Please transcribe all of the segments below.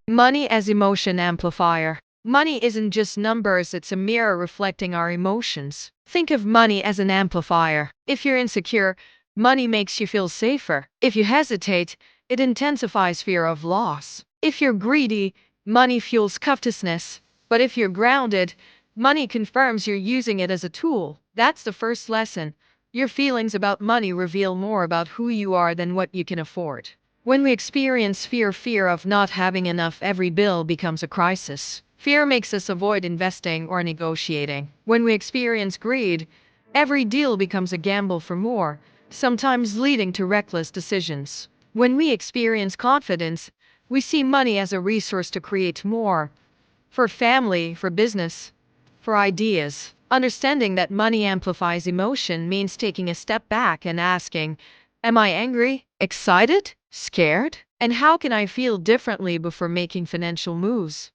Money as emotion amplifier. Money isn't just numbers, it's a mirror reflecting our emotions. Think of money as an amplifier. If you're insecure, money makes you feel safer. If you hesitate, it intensifies fear of loss. If you're greedy, money fuels covetousness. But if you're grounded, money confirms you're using it as a tool. That's the first lesson. Your feelings about money reveal more about who you are than what you can afford. When we experience fear of not having enough, every bill becomes a crisis. Fear makes us avoid investing or negotiating. When we experience greed, every deal becomes a gamble for more, sometimes leading to reckless decisions. When we experience confidence, we see money as a resource to create more, for family, for business, for ideas. Understanding that money amplifies emotion means taking a step back and asking, am I angry, excited, scared? And how can I feel differently before making financial moves?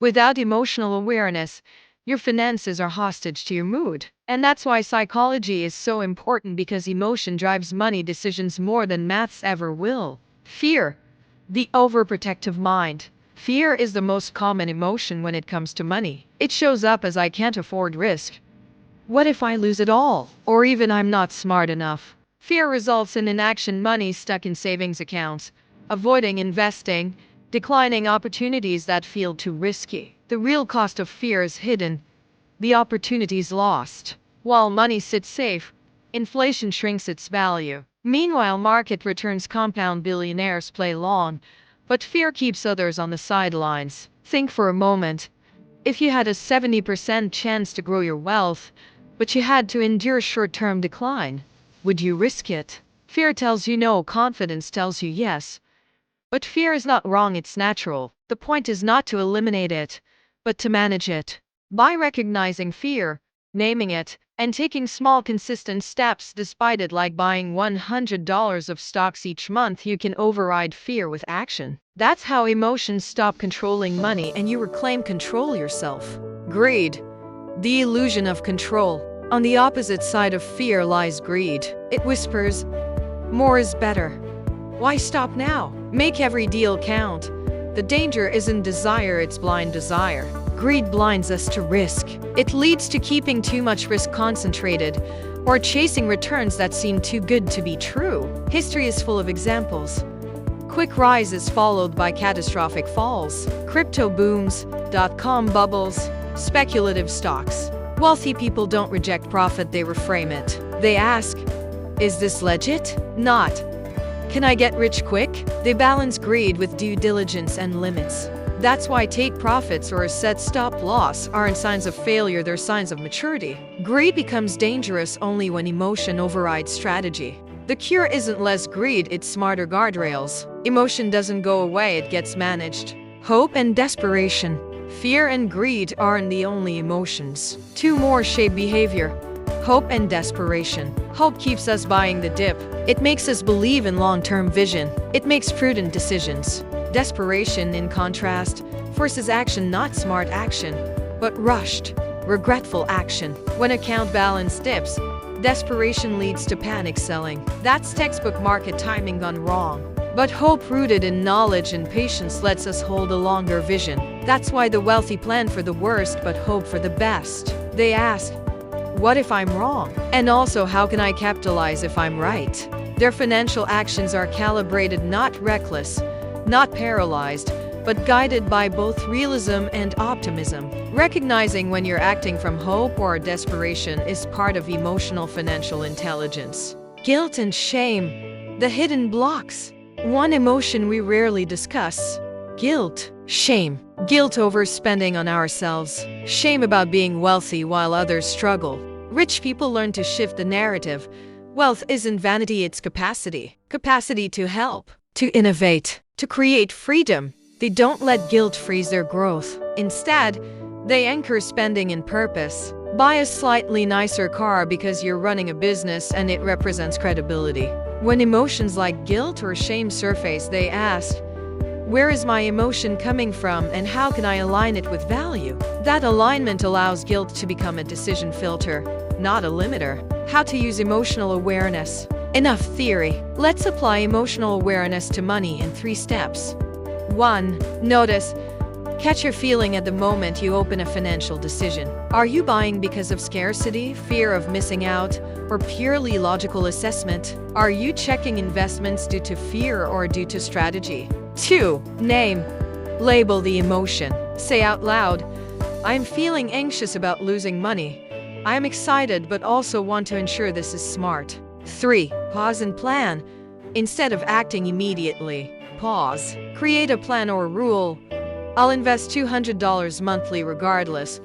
Without emotional awareness, your finances are hostage to your mood. And that's why psychology is so important, because emotion drives money decisions more than maths ever will. Fear, the overprotective mind. Fear is the most common emotion when it comes to money. It shows up as I can't afford risk. What if I lose it all? Or even I'm not smart enough. Fear results in inaction, money stuck in savings accounts, avoiding investing, declining opportunities that feel too risky. The real cost of fear is hidden, the opportunities lost. While money sits safe, inflation shrinks its value. Meanwhile, market returns compound, billionaires play long, but fear keeps others on the sidelines. Think for a moment. If you had a 70% chance to grow your wealth, but you had to endure short-term decline, would you risk it? Fear tells you no, confidence tells you yes. But fear is not wrong, it's natural. The point is not to eliminate it, but to manage it. By recognizing fear, naming it, and taking small consistent steps despite it, like buying $100 of stocks each month, you can override fear with action. That's how emotions stop controlling money and you reclaim control yourself. Greed, the illusion of control. On the opposite side of fear lies greed. It whispers, more is better. Why stop now? Make every deal count. The danger isn't desire, it's blind desire. Greed blinds us to risk. It leads to keeping too much risk concentrated, or chasing returns that seem too good to be true. History is full of examples. Quick rises followed by catastrophic falls. Crypto booms, dot-com bubbles, speculative stocks. Wealthy people don't reject profit, they reframe it. They ask, is this legit? Not, can I get rich quick? They balance greed with due diligence and limits. That's why take profits or a set stop loss aren't signs of failure, they're signs of maturity. Greed becomes dangerous only when emotion overrides strategy. The cure isn't less greed, it's smarter guardrails. Emotion doesn't go away, it gets managed. Hope and desperation. Fear and greed aren't the only emotions. Two more shape behavior: hope and desperation. Hope keeps us buying the dip. It makes us believe in long-term vision. It makes prudent decisions. Desperation, in contrast, forces action, not smart action, but rushed, regretful action. When account balance dips, desperation leads to panic selling. That's textbook market timing gone wrong. But hope rooted in knowledge and patience lets us hold a longer vision. That's why the wealthy plan for the worst but hope for the best. They ask, what if I'm wrong? And also, how can I capitalize if I'm right? Their financial actions are calibrated, not reckless, not paralyzed, but guided by both realism and optimism. Recognizing when you're acting from hope or desperation is part of emotional financial intelligence. Guilt and shame, the hidden blocks. One emotion we rarely discuss: guilt. Shame. Guilt over spending on ourselves. Shame about being wealthy while others struggle. Rich people learn to shift the narrative. Wealth isn't vanity, it's capacity. Capacity to help, to innovate, to create freedom. They don't let guilt freeze their growth. Instead, they anchor spending in purpose. Buy a slightly nicer car because you're running a business and it represents credibility. When emotions like guilt or shame surface, they ask, where is my emotion coming from and how can I align it with value? That alignment allows guilt to become a decision filter, not a limiter. How to use emotional awareness. Enough theory. Let's apply emotional awareness to money in 3 steps. 1. Notice. Catch your feeling at the moment you open a financial decision. Are you buying because of scarcity, fear of missing out, or purely logical assessment? Are you checking investments due to fear or due to strategy? 2. Name. Label the emotion. Say out loud, I'm feeling anxious about losing money. I am excited but also want to ensure this is smart. 3. Pause and plan. Instead of acting immediately, pause. Create a plan or rule. I'll invest $200 monthly regardless.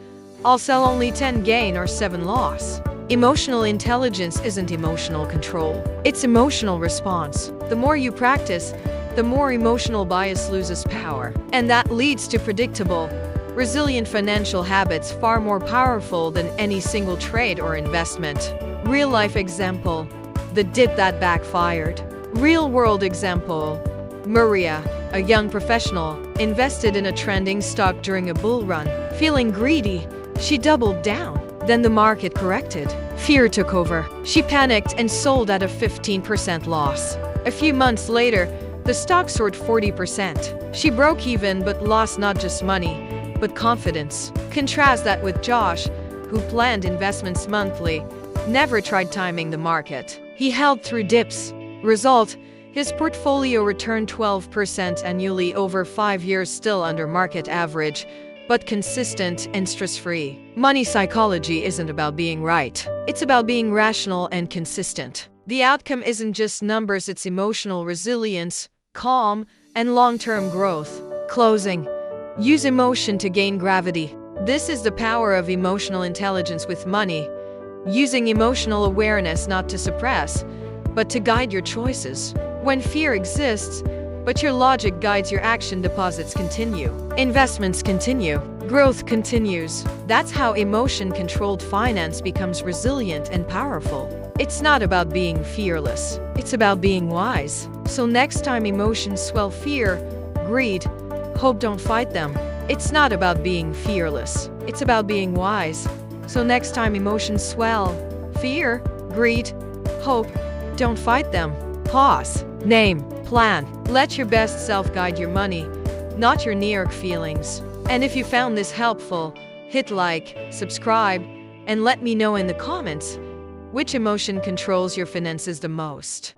I'll sell only 10 gain or 7 loss. Emotional intelligence isn't emotional control. It's emotional response. The more you practice, the more emotional bias loses power. And that leads to predictable, resilient financial habits far more powerful than any single trade or investment. Real-life example, the dip that backfired. Real-world example, Maria, a young professional, invested in a trending stock during a bull run. Feeling greedy, she doubled down. Then the market corrected. Fear took over. She panicked and sold at a 15% loss. A few months later, the stock soared 40%. She broke even but lost not just money, but confidence. Contrast that with Josh, who planned investments monthly, never tried timing the market. He held through dips. Result, his portfolio returned 12% annually over 5 years, still under market average, but consistent and stress-free. Money psychology isn't about being right. It's about being rational and consistent. The outcome isn't just numbers, it's emotional resilience, calm, and long-term growth. Closing. Use emotion to gain gravity. This is the power of emotional intelligence with money. Using emotional awareness not to suppress, but to guide your choices. When fear exists, but your logic guides your action, deposits continue. Investments continue. Growth continues. That's how emotion-controlled finance becomes resilient and powerful. It's not about being fearless. It's about being wise. So next time emotions swell, fear, greed, hope, don't fight them. It's not about being fearless. It's about being wise. So next time emotions swell, fear, greed, hope, don't fight them. Pause. Name. Plan. Let your best self guide your money, not your knee-jerk feelings. And if you found this helpful, hit like, subscribe, and let me know in the comments which emotion controls your finances the most.